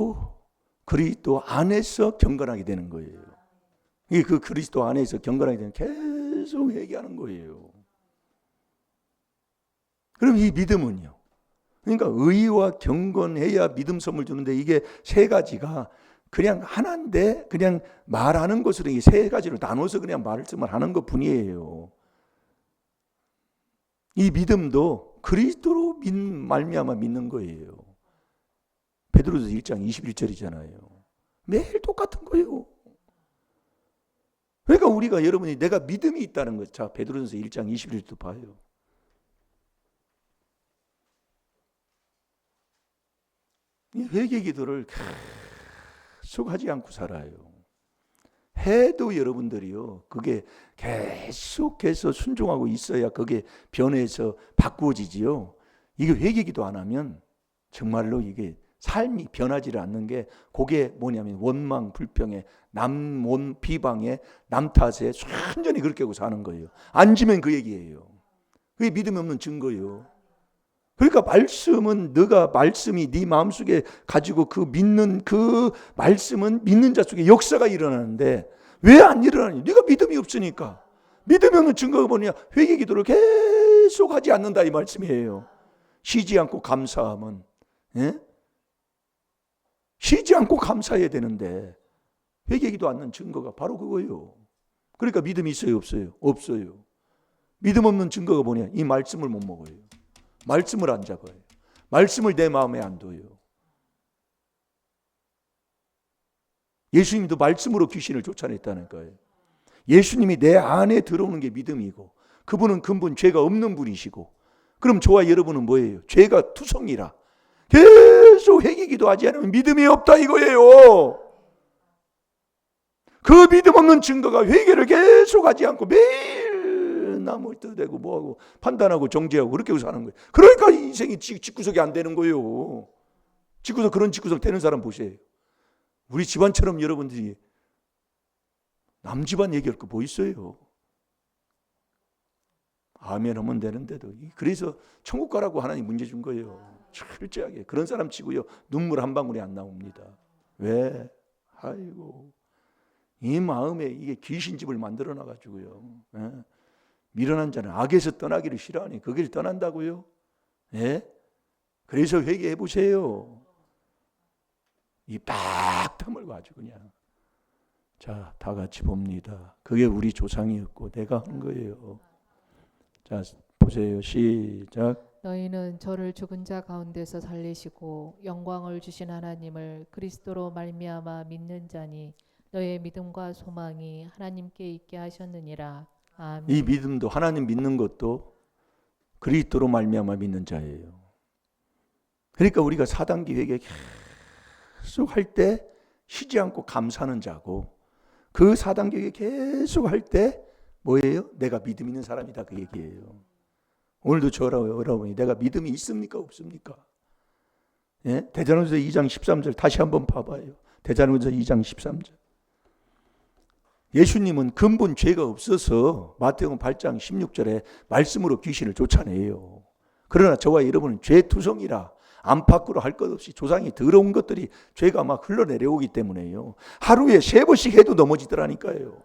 안에서 경건하게 되는 거예요. 이 그 그리스도 안에서 경건하게 되는 계속 회개하는 거예요. 그럼 이 믿음은요. 그러니까 의와 경건해야 믿음 선물 주는데 이게 세 가지가 그냥 하나인데 그냥 말하는 것으로 이 세 가지로 나눠서 그냥 말씀을 하는 것뿐이에요. 이 믿음도 그리스도로 말미암아 믿는 거예요. 베드로서 1장 21절이잖아요. 매일 똑같은 거예요. 그러니까 우리가 여러분이 내가 믿음이 있다는 것. 자, 베드로전서 1장 21절도 봐요. 이 회개 기도를 계속 하지 않고 살아요. 해도 여러분들이요. 그게 계속해서 순종하고 있어야 그게 변해서 바꾸어지지요. 이게 회개 기도 안 하면 정말로 이게 삶이 변하지를 않는 게 그게 뭐냐면 원망 불평에 남원 비방에 남 탓에 완전히 그렇게 하고 사는 거예요. 앉으면 그 얘기예요. 그게 믿음이 없는 증거예요. 그러니까 말씀은 너가 말씀이 네 마음속에 가지고 그 믿는 그 말씀은 믿는 자 속에 역사가 일어나는데 왜 안 일어나니? 네가 믿음이 없으니까. 믿음이 없는 증거가 뭐냐? 회개 기도를 계속 하지 않는다 이 말씀이에요. 쉬지 않고 감사함은 예? 쉬지 않고 감사해야 되는데 회개기도 않는 증거가 바로 그거예요. 그러니까 믿음이 있어요 없어요? 없어요. 믿음 없는 증거가 뭐냐? 이 말씀을 못 먹어요. 말씀을 안 잡아요. 말씀을 내 마음에 안 둬요. 예수님도 말씀으로 귀신을 쫓아냈다는 거예요. 예수님이 내 안에 들어오는 게 믿음이고 그분은 근본 죄가 없는 분이시고 그럼 저와 여러분은 뭐예요? 죄가 투성이라 계속 회개기도 하지 않으면 믿음이 없다 이거예요. 그 믿음 없는 증거가 회개를 계속 하지 않고 매일 남을 떠대고 뭐하고 판단하고 정죄하고 그렇게 사는 거예요. 그러니까 인생이 집구석이 안 되는 거예요. 그런 집구석 되는 사람 보세요. 우리 집안처럼 여러분들이 남 집안 얘기할 거 뭐 있어요? 아멘 하면 되는데도. 그래서 천국 가라고 하나님 문제 준 거예요. 철저하게. 그런 사람 치고요. 눈물 한 방울이 안 나옵니다. 왜? 아이고. 이 마음에 이게 귀신집을 만들어 놔가지고요. 예? 미련한 자는 악에서 떠나기를 싫어하니 그 길 떠난다고요? 예? 그래서 회개해 보세요. 이 딱 다물고 아주 그냥. 자, 다 같이 봅니다. 그게 우리 조상이었고 내가 한 거예요. 자, 보세요. 시작. 너희는 저를 죽은 자 가운데서 살리시고 영광을 주신 하나님을 그리스도로 말미암아 믿는 자니 너의 믿음과 소망이 하나님께 있게 하셨느니라. 아멘. 이 믿음도 하나님 믿는 것도 그리스도로 말미암아 믿는 자예요. 그러니까 우리가 4단계 회개 계속 할 때 쉬지 않고 감사하는 자고 그 4단계 회개 계속 할 때 뭐예요? 내가 믿음 있는 사람이다 그 얘기예요. 오늘도 저라고 여러분이 내가 믿음이 있습니까 없습니까? 예? 대전후서 2장 13절 다시 한번 봐봐요. 대전후서 2장 13절. 예수님은 근본 죄가 없어서 마태복음 8장 16절에 말씀으로 귀신을 쫓아내요. 그러나 저와 여러분은 죄투성이라 안팎으로 할 것 없이 조상이 더러운 것들이 죄가 막 흘러내려오기 때문에요. 하루에 3번씩 해도 넘어지더라니까요.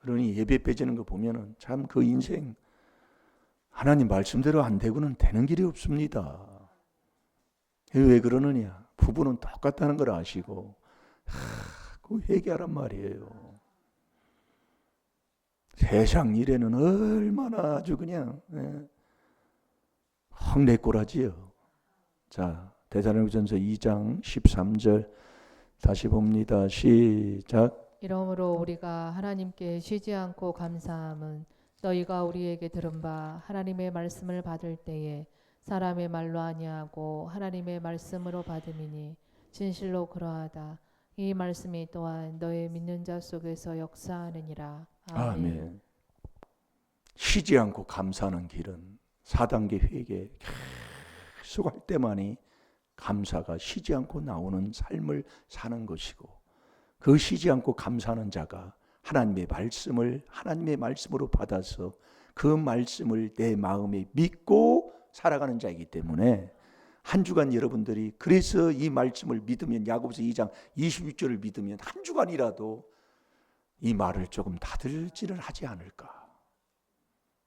그러니 예배 빼지는 거 보면은 참 그 인생 하나님 말씀대로 안 되고는 되는 길이 없습니다. 왜 그러느냐? 부부는 똑같다는 걸 아시고 그 회개하란 말이에요. 세상 일에는 얼마나 아주 그냥 헛내꼬라지요. 자, 데살로니가전서 2장 13절 다시 봅니다. 시작. 이러므로 우리가 하나님께 쉬지 않고 감사함은 너희가 우리에게 들은 바 하나님의 말씀을 받을 때에 사람의 말로 아니하고 하나님의 말씀으로 받음이니 진실로 그러하다. 이 말씀이 또한 너의 믿는 자 속에서 역사하느니라. 아멘. 아멘. 쉬지 않고 감사하는 길은 4단계 회개 계속 할 때만이 감사가 쉬지 않고 나오는 삶을 사는 것이고 그 쉬지 않고 감사하는 자가 하나님의 말씀으로 받아서 그 말씀을 내 마음에 믿고 살아가는 자이기 때문에 한 주간 여러분들이 그래서 이 말씀을 믿으면 야고보서 2장 26절을 믿으면 한 주간이라도 이 말을 조금 다들지를 하지 않을까.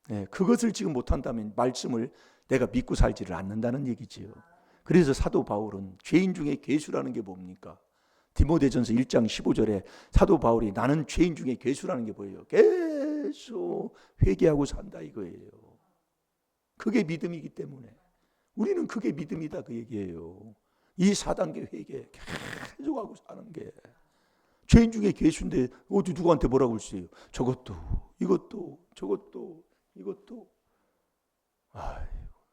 네, 그것을 지금 못한다면 말씀을 내가 믿고 살지를 않는다는 얘기지요. 그래서 사도 바울은 죄인 중에 괴수라는 게 뭡니까? 디모데전서 1장 15절에 사도 바울이 나는 죄인 중에 괴수라는 게 뭐예요? 계속 회개하고 산다 이거예요. 그게 믿음이기 때문에 우리는 그게 믿음이다 그 얘기예요. 이 4단계 회개 계속 하고 사는 게 죄인 중에 괴수인데 어디 누구한테 뭐라고 할 수 있어요? 저것도 이것도 저것도 이것도 아이고,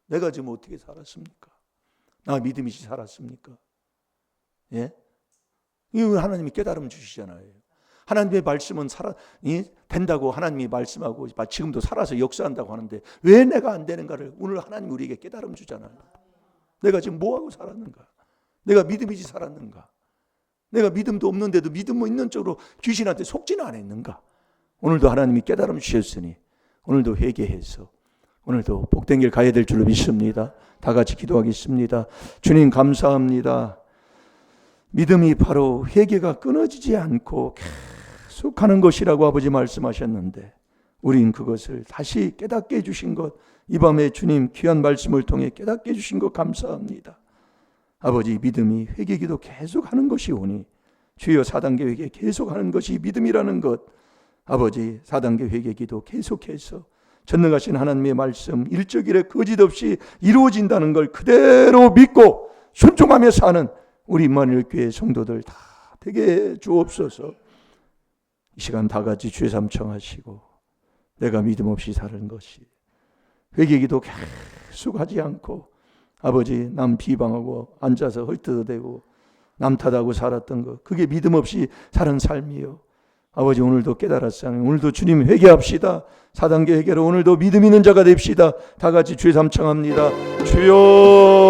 내가 지금 어떻게 살았습니까? 나 믿음이 살았습니까? 예? 이거 하나님이 깨달음 주시잖아요. 하나님의 말씀은 된다고 하나님이 말씀하고 지금도 살아서 역사한다고 하는데 왜 내가 안 되는가를 오늘 하나님 우리에게 깨달음 주잖아요. 내가 지금 뭐하고 살았는가? 내가 믿음이지 살았는가? 내가 믿음도 없는데도 믿음 있는 쪽으로 귀신한테 속지는 않았는가? 오늘도 하나님이 깨달음 주셨으니 오늘도 회개해서 오늘도 복된 길 가야 될 줄로 믿습니다. 다 같이 기도하겠습니다. 주님 감사합니다. 믿음이 바로 회개가 끊어지지 않고 계속 하는 것이라고 아버지 말씀하셨는데 우린 그것을 다시 깨닫게 해주신 것, 이 밤에 주님 귀한 말씀을 통해 깨닫게 해주신 것 감사합니다. 아버지 믿음이 회개기도 계속하는 것이 오니 주여 4단계 회개 계속하는 것이 믿음이라는 것, 아버지 4단계 회개기도 계속해서 전능하신 하나님의 말씀 일적일에 거짓 없이 이루어진다는 걸 그대로 믿고 순종하며 사는 우리 임마누엘교회 성도들 다 되게 주옵소서. 이 시간 다 같이 주의 삼청하시고 내가 믿음 없이 사는 것이 회개기도 계속 하지 않고 아버지 남 비방하고 앉아서 헐뜯어대고 남 탓하고 살았던 것, 그게 믿음 없이 사는 삶이요. 아버지 오늘도 깨달았사니 오늘도 주님 회개합시다. 4단계 회개로 오늘도 믿음 있는 자가 됩시다. 다 같이 주의 삼청합니다. 주여